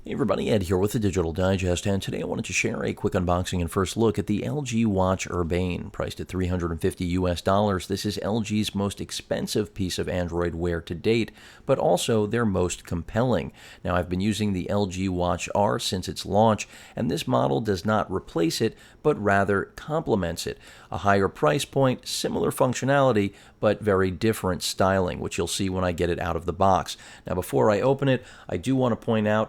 Hey everybody, Ed here with the Digital Digest, and today I wanted to share a quick unboxing and first look at the LG Watch Urbane, priced at $350 US. This is LG's most expensive piece of Android wear to date, but also their most compelling. Now, I've been using the LG Watch R since its launch, and this model does not replace it, but rather complements it. A higher price point, similar functionality, but very different styling, which you'll see when I get it out of the box. Now, before I open it, I do want to point out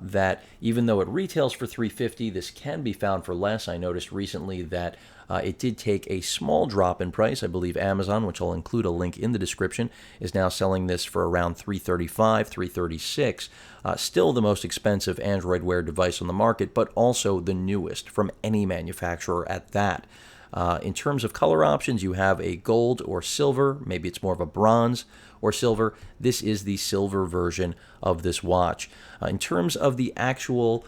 that even though it retails for $350, this can be found for less. I noticed recently that it did take a small drop in price. I believe Amazon, which I'll include a link in the description, is now selling this for around $335, $336. Still the most expensive Android Wear device on the market, but also the newest from any manufacturer at that. In terms of color options, you have a gold or silver. Maybe it's more of a bronze or silver. This is the silver version of this watch. In terms of the actual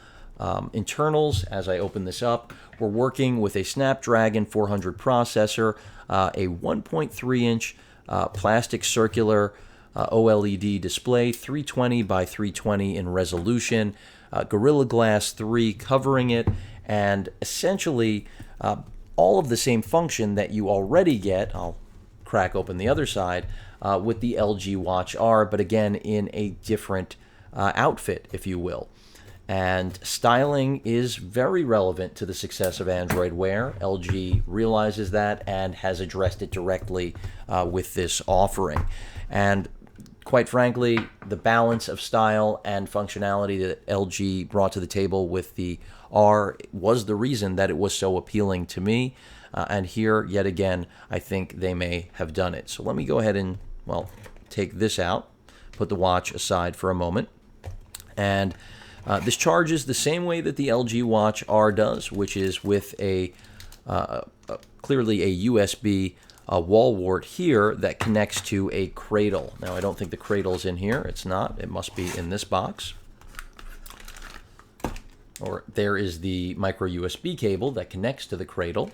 internals, as I open this up, we're working with a Snapdragon 400 processor, a 1.3-inch plastic circular OLED display, 320 by 320 in resolution, Gorilla Glass 3 covering it, and essentially all of the same function that you already get. I'll crack open the other side with the LG Watch R, but again in a different outfit, if you will. And styling is very relevant to the success of Android Wear. LG realizes that and has addressed it directly with this offering. And quite frankly, the balance of style and functionality that LG brought to the table with the R was the reason that it was so appealing to me. And here, yet again, I think they may have done it. So let me go ahead and, well, take this out, put the watch aside for a moment. And this charges the same way that the LG Watch R does, which is with clearly a USB wall wart here that connects to a cradle. Now, I don't think the cradle's in here. It's not. It must be in this box. Or there is the micro USB cable that connects to the cradle.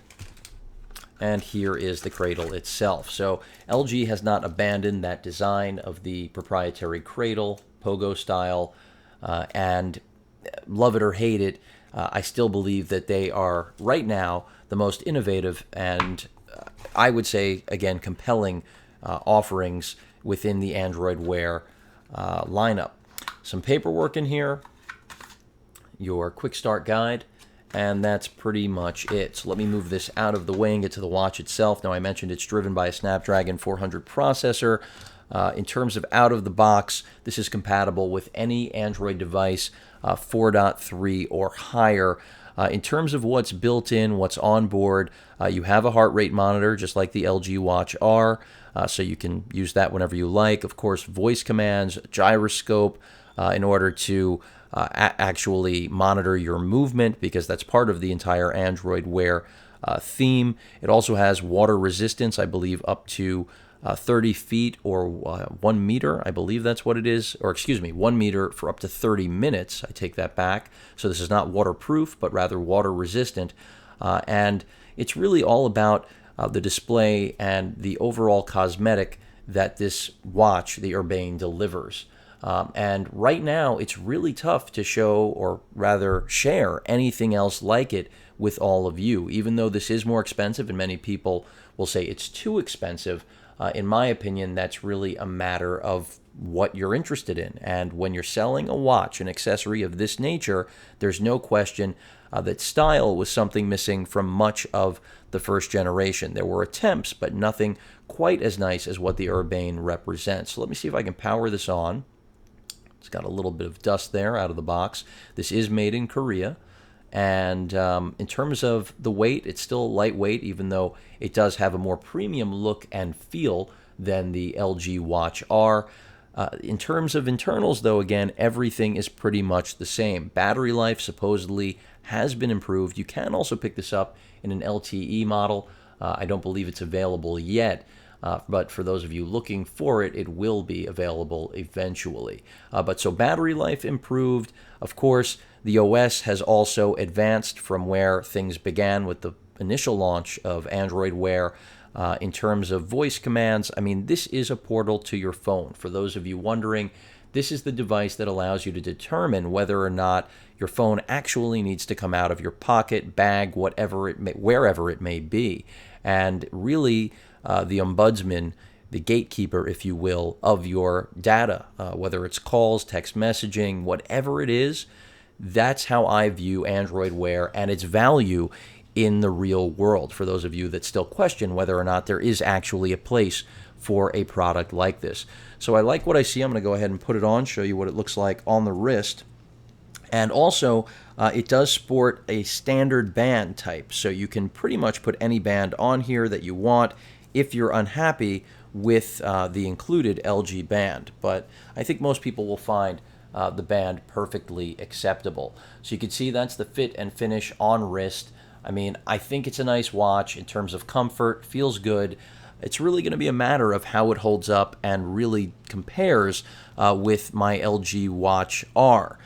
And here is the cradle itself. So LG has not abandoned that design of the proprietary cradle, pogo style, and love it or hate it, I still believe that they are right now the most innovative and I would say, again, compelling offerings within the Android Wear lineup. Some paperwork in here, your quick start guide, and that's pretty much it. So let me move this out of the way and get to the watch itself. Now, I mentioned it's driven by a Snapdragon 400 processor. In terms of out of the box, this is compatible with any Android device 4.3 or higher. In terms of what's built in, what's on board, you have a heart rate monitor, just like the LG Watch R, so you can use that whenever you like. Of course, voice commands, gyroscope, in order to actually monitor your movement, because that's part of the entire Android Wear theme. It also has water resistance, I believe, up to 30 feet or 1 meter, I believe that's what it is, or excuse me, 1 meter for up to 30 minutes. I take that back. So this is not waterproof, but rather water resistant. And it's really all about the display and the overall cosmetic that this watch, the Urbane, delivers. And right now, it's really tough to show, or rather share, anything else like it with all of you. Even though this is more expensive, and many people will say it's too expensive, in my opinion, that's really a matter of what you're interested in. And when you're selling a watch, an accessory of this nature, there's no question that style was something missing from much of the first generation. There were attempts, but nothing quite as nice as what the Urbane represents. So let me see if I can power this on. It's got a little bit of dust there out of the box. This is made in Korea. And in terms of the weight, it's still lightweight, even though it does have a more premium look and feel than the LG Watch R. In terms of internals, though, again, everything is pretty much the same. Battery life supposedly has been improved. You can also pick this up in an LTE model. I don't believe it's available yet. But for those of you looking for it, it will be available eventually. But so battery life improved. Of course, the OS has also advanced from where things began with the initial launch of Android Wear. In terms of voice commands, I mean, this is a portal to your phone. For those of you wondering, This is the device that allows you to determine whether or not your phone actually needs to come out of your pocket, bag, wherever it may be. And really, the ombudsman, the gatekeeper, if you will, of your data, whether it's calls, text messaging, whatever it is, that's how I view Android Wear and its value in the real world, for those of you that still question whether or not there is actually a place for a product like this. So I like what I see. I'm going to go ahead and put it on, show you what it looks like on the wrist. And also, it does sport a standard band type, so you can pretty much put any band on here that you want if you're unhappy with the included LG band. But I think most people will find the band perfectly acceptable. So you can see that's the fit and finish on wrist. I mean, I think it's a nice watch in terms of comfort, feels good. It's really going to be a matter of how it holds up and really compares with my LG Watch R.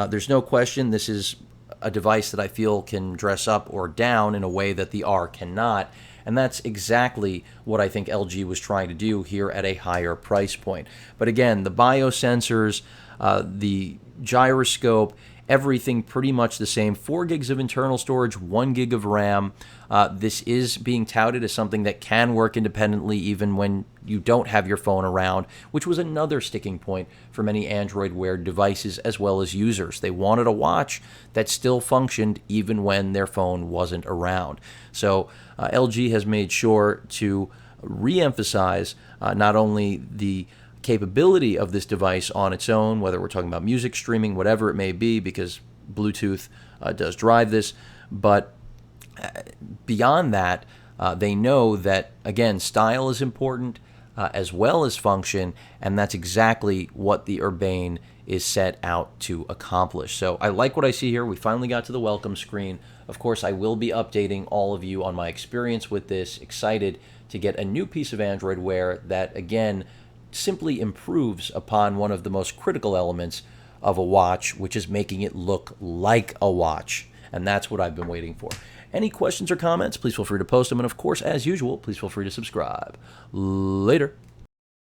There's no question this is a device that I feel can dress up or down in a way that the R cannot. And that's exactly what I think LG was trying to do here at a higher price point. But again, the biosensors, the gyroscope, everything pretty much the same. 4 gigs of internal storage, 1 gig of RAM. This is being touted as something that can work independently even when you don't have your phone around, which was another sticking point for many Android Wear devices as well as users. They wanted a watch that still functioned even when their phone wasn't around. So LG has made sure to re-emphasize not only the capability of this device on its own, whether we're talking about music streaming, whatever it may be, because Bluetooth does drive this, but beyond that, they know that, again, style is important as well as function, and that's exactly what the Urbane is set out to accomplish. So I like what I see here. We finally got to the welcome screen. Of course, I will be updating all of you on my experience with this. Excited to get a new piece of Android Wear that, again, simply improves upon one of the most critical elements of a watch, which is making it look like a watch. And that's what I've been waiting for. Any questions or comments, please feel free to post them. And of course, as usual, please feel free to subscribe. Later.